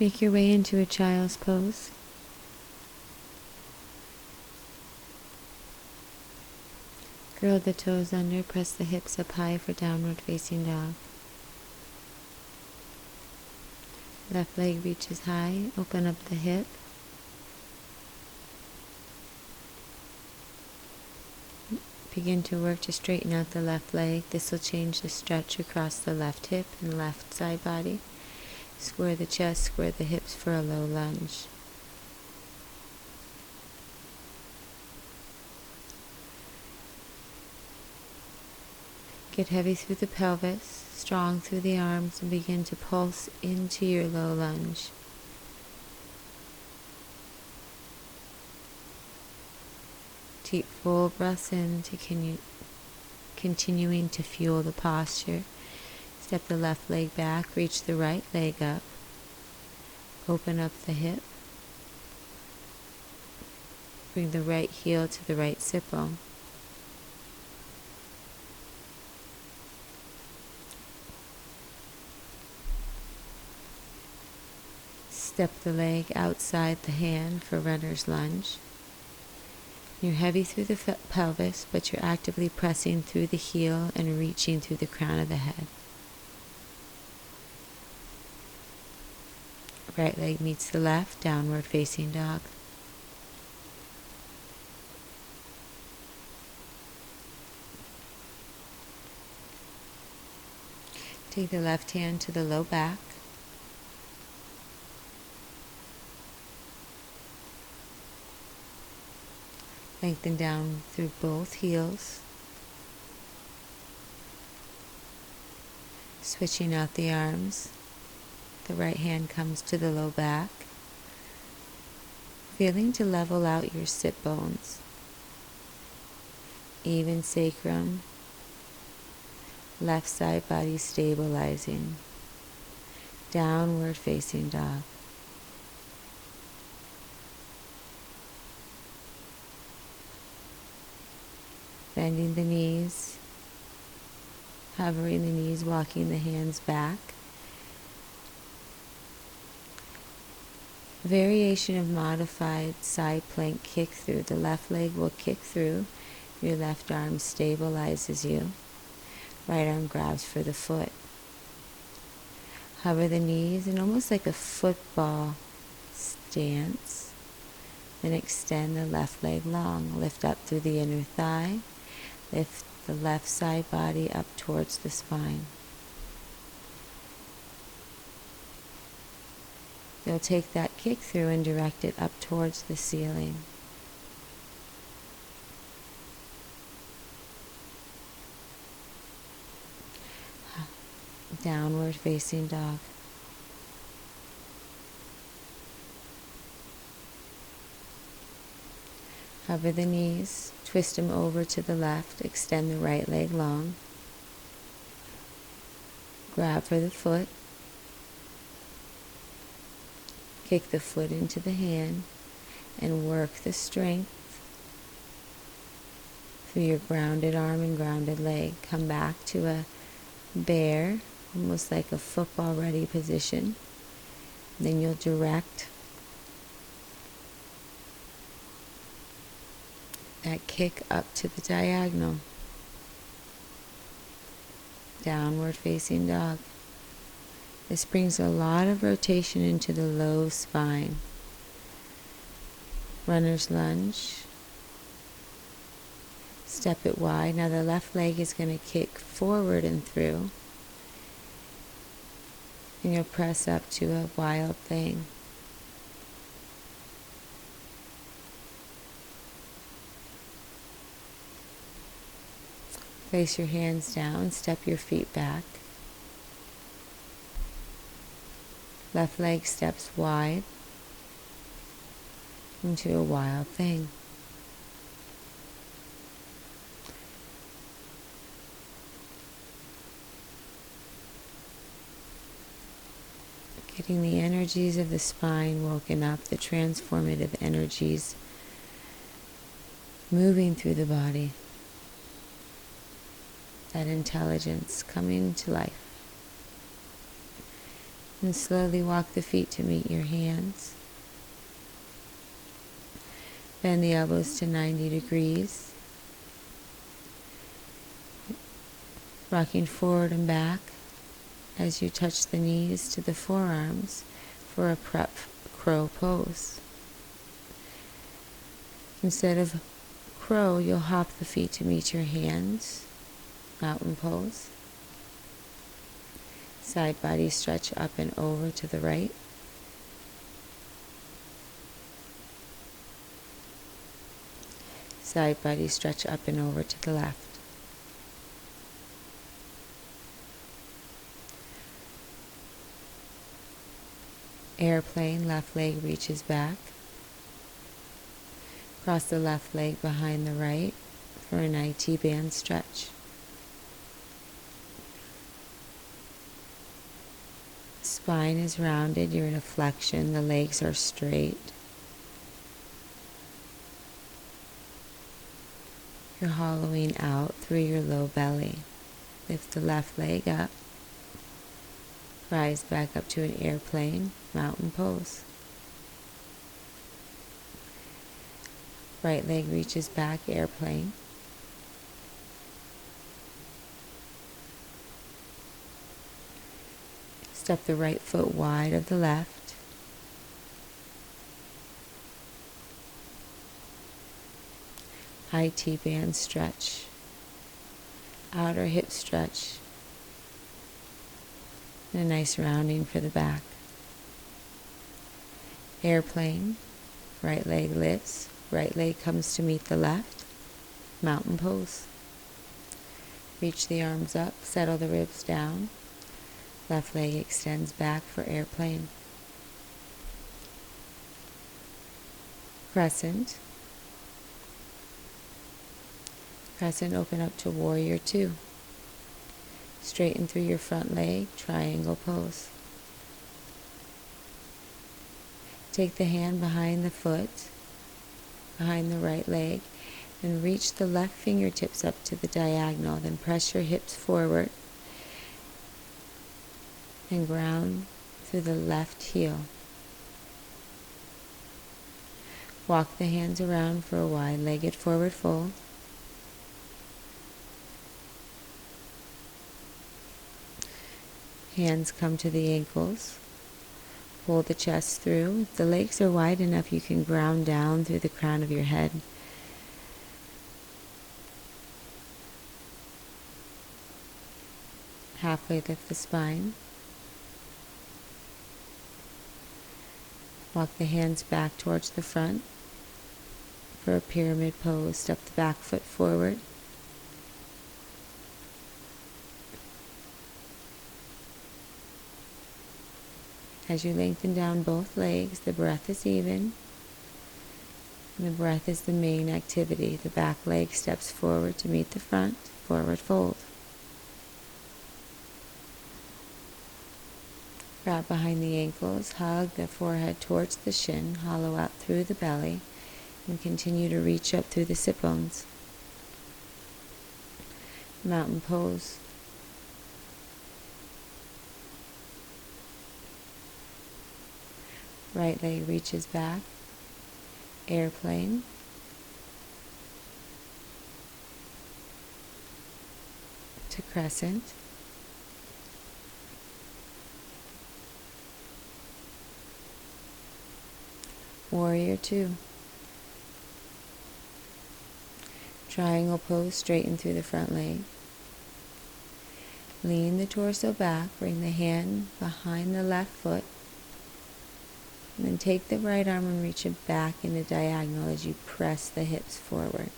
Make your way into a child's pose. Curl the toes under, press the hips up high for downward facing dog. Left leg reaches high, open up the hip. Begin to work to straighten out the left leg. This will change the stretch across the left hip and left side body. Square the chest, square the hips for a low lunge. Get heavy through the pelvis, strong through the arms, and begin to pulse into your low lunge. Deep full breaths in to continuing to fuel the posture. Step the left leg back, reach the right leg up. Open up the hip. Bring the right heel to the right sit bone. Step the leg outside the hand for runner's lunge. You're heavy through the pelvis, but you're actively pressing through the heel and reaching through the crown of the head. Right leg meets the left, downward facing dog. Take the left hand to the low back. Lengthen down through both heels. Switching out the arms. The right hand comes to the low back. Feeling to level out your sit bones. Even sacrum. Left side body stabilizing. Downward facing dog. Bending the knees, hovering the knees, walking the hands back. Variation of modified side plank kick through. The left leg will kick through. Your left arm stabilizes you. Right arm grabs for the foot. Hover the knees and almost like a football stance. Then extend the left leg long. Lift up through the inner thigh. Lift the left side body up towards the spine. You'll take that kick through and direct it up towards the ceiling. Downward facing dog. Hover the knees, twist them over to the left, extend the right leg long. Grab for the foot. Kick the foot into the hand and work the strength through your grounded arm and grounded leg. Come back to a bear, almost like a football ready position. Then you'll direct that kick up to the diagonal. Downward facing dog. This brings a lot of rotation into the low spine. Runner's lunge. Step it wide. Now the left leg is going to kick forward and through. And you'll press up to a wild thing. Place your hands down, step your feet back. Left leg steps wide into a wild thing. Getting the energies of the spine woken up, the transformative energies moving through the body. That intelligence coming to life. And slowly walk the feet to meet your hands. Bend the elbows to 90 degrees. Rocking forward and back as you touch the knees to the forearms for a prep crow pose. Instead of crow, you'll hop the feet to meet your hands. Mountain pose. Side body stretch up and over to the right. Side body stretch up and over to the left. Airplane, left leg reaches back. Cross the left leg behind the right for an IT band stretch. Spine is rounded, you're in a flexion, the legs are straight. You're hollowing out through your low belly. Lift the left leg up. Rise back up to an airplane, mountain pose. Right leg reaches back, airplane. Step the right foot wide of the left. IT band stretch. Outer hip stretch. And a nice rounding for the back. Airplane. Right leg lifts. Right leg comes to meet the left. Mountain pose. Reach the arms up. Settle the ribs down. Left leg extends back for airplane. Crescent. Crescent, open up to warrior two. Straighten through your front leg, triangle pose. Take the hand behind the foot, behind the right leg, and reach the left fingertips up to the diagonal. Then press your hips forward and ground through the left heel. Walk the hands around for a wide-legged forward fold. Hands come to the ankles. Pull the chest through. If the legs are wide enough, you can ground down through the crown of your head. Halfway lift the spine. Walk the hands back towards the front for a pyramid pose. Step the back foot forward. As you lengthen down both legs, the breath is even. And the breath is the main activity. The back leg steps forward to meet the front, forward fold. Grab behind the ankles, hug the forehead towards the shin, hollow out through the belly, and continue to reach up through the sit bones. Mountain pose. Right leg reaches back, airplane. To crescent. Warrior two. Triangle pose, straighten through the front leg. Lean the torso back, bring the hand behind the left foot. And then take the right arm and reach it back in a diagonal as you press the hips forward.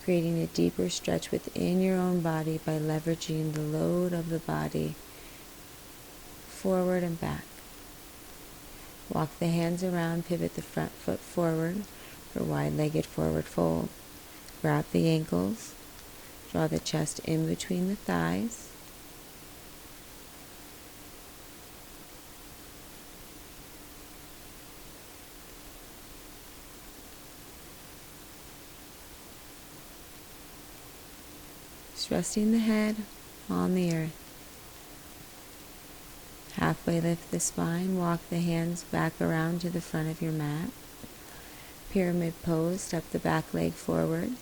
Creating a deeper stretch within your own body by leveraging the load of the body forward and back. Walk the hands around, pivot the front foot forward for wide-legged forward fold. Grab the ankles, draw the chest in between the thighs. Just resting the head on the earth. Halfway lift the spine, walk the hands back around to the front of your mat. Pyramid pose, step the back leg forward.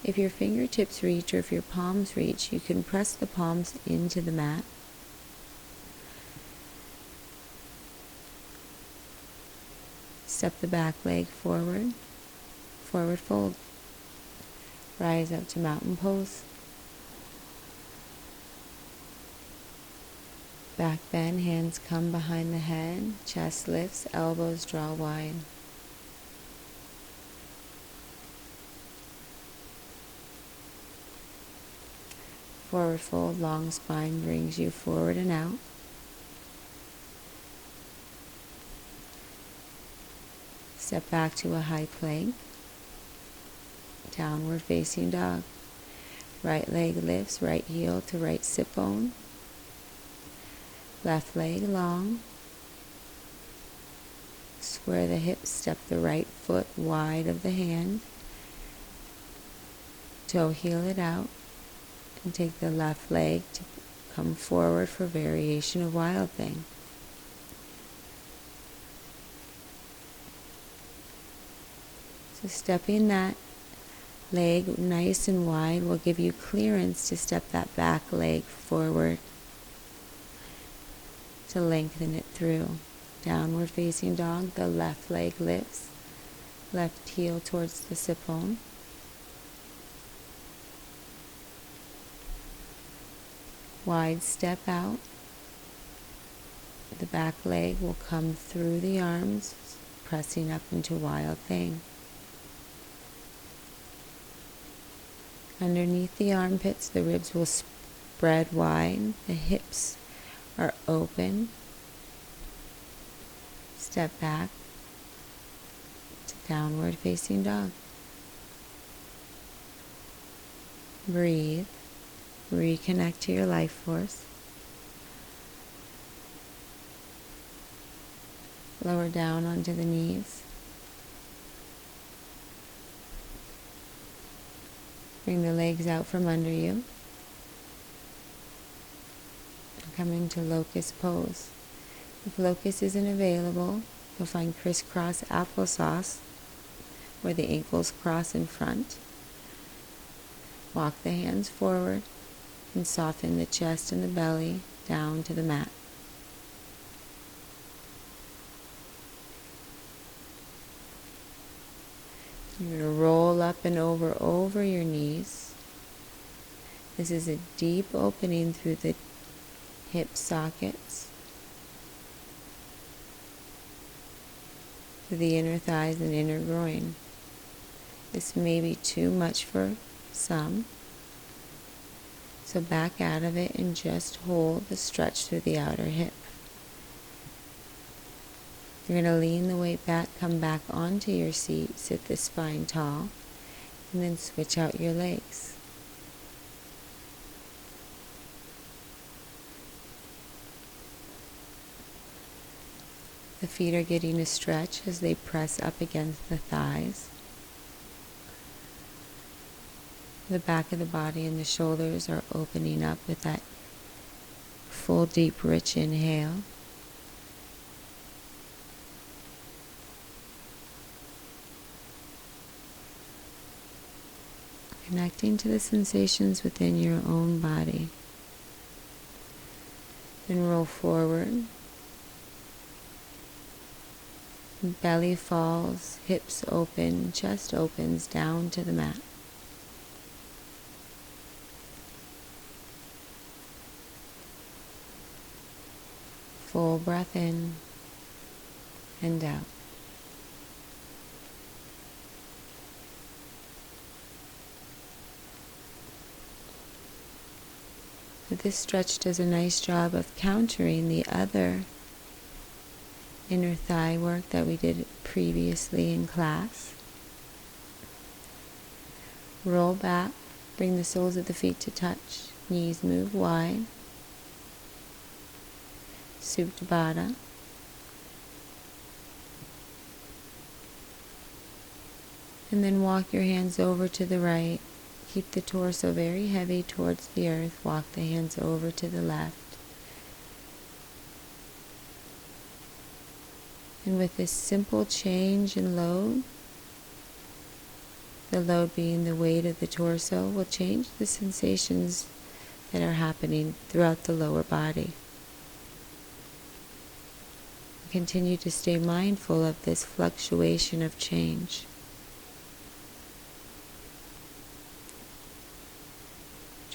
If your fingertips reach or if your palms reach, you can press the palms into the mat. Step the back leg forward, forward fold. Rise up to mountain pose. Back bend, hands come behind the head, chest lifts, elbows draw wide. Forward fold, long spine brings you forward and out. Step back to a high plank. Downward facing dog. Right leg lifts, right heel to right sit bone. Left leg long. Square the hips, step the right foot wide of the hand. Toe heel it out. And take the left leg to come forward for variation of wild thing. So stepping that leg nice and wide will give you clearance to step that back leg forward to lengthen it through. Downward facing dog, the left leg lifts, left heel towards the sit bone. Wide step out. The back leg will come through the arms, pressing up into wild thing. Underneath the armpits, the ribs will spread wide. The hips are open. Step back to downward facing dog. Breathe. Reconnect to your life force. Lower down onto the knees. Bring the legs out from under you. Come into locust pose. If locust isn't available, you'll find crisscross applesauce, where the ankles cross in front. Walk the hands forward and soften the chest and the belly down to the mat. You're going to roll up and over your knees. This is a deep opening through the hip sockets, through the inner thighs and inner groin. This may be too much for some, so back out of it and just hold the stretch through the outer hip. You're going to lean the weight back, come back onto your seat, sit the spine tall, and then switch out your legs. The feet are getting a stretch as they press up against the thighs. The back of the body and the shoulders are opening up with that full, deep, rich inhale. Connecting to the sensations within your own body. Then roll forward. Belly falls, hips open, chest opens down to the mat. Full breath in and out. But this stretch does a nice job of countering the other inner thigh work that we did previously in class. Roll back, bring the soles of the feet to touch, knees move wide. Supta Baddha. And then walk your hands over to the right, Keep the torso very heavy towards the earth. Walk the hands over to the left. And with this simple change in load, the load being the weight of the torso, will change the sensations that are happening throughout the lower body. Continue to stay mindful of this fluctuation of change.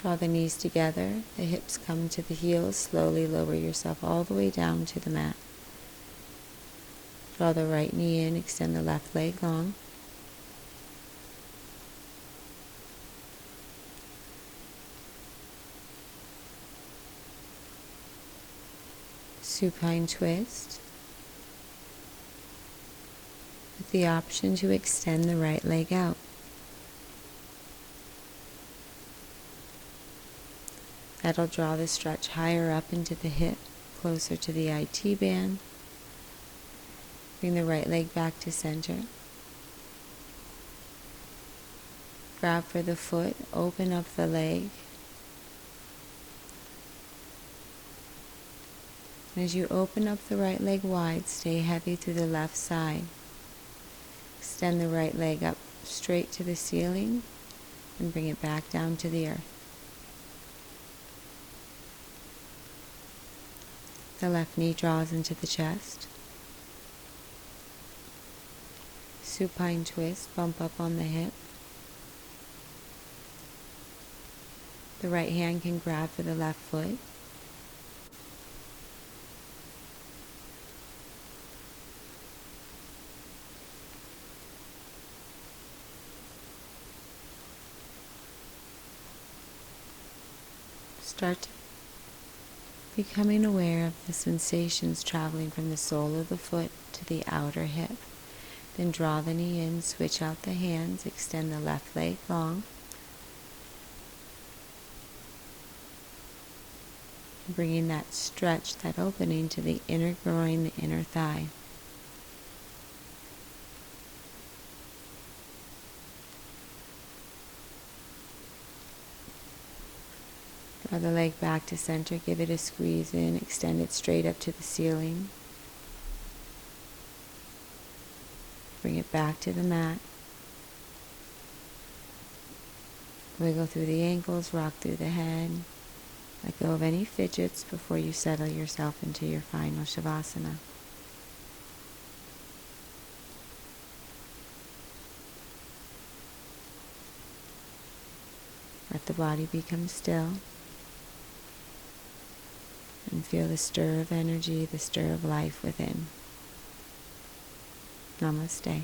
Draw the knees together, the hips come to the heels, slowly lower yourself all the way down to the mat. Draw the right knee in, extend the left leg long. Supine twist, with the option to extend the right leg out. That'll draw the stretch higher up into the hip, closer to the IT band. Bring the right leg back to center. Grab for the foot, open up the leg. As you open up the right leg wide, stay heavy through the left side. Extend the right leg up straight to the ceiling and bring it back down to the earth. The left knee draws into the chest. Supine twist, bump up on the hip. The right hand can grab for the left foot. Start becoming aware of the sensations traveling from the sole of the foot to the outer hip. Then draw the knee in, switch out the hands, extend the left leg long. Bringing that stretch, that opening to the inner groin, the inner thigh. Draw the leg back to center, give it a squeeze in, extend it straight up to the ceiling. Bring it back to the mat. Wiggle through the ankles, rock through the head. Let go of any fidgets before you settle yourself into your final Shavasana. Let the body become still. And feel the stir of energy, the stir of life within. Namaste.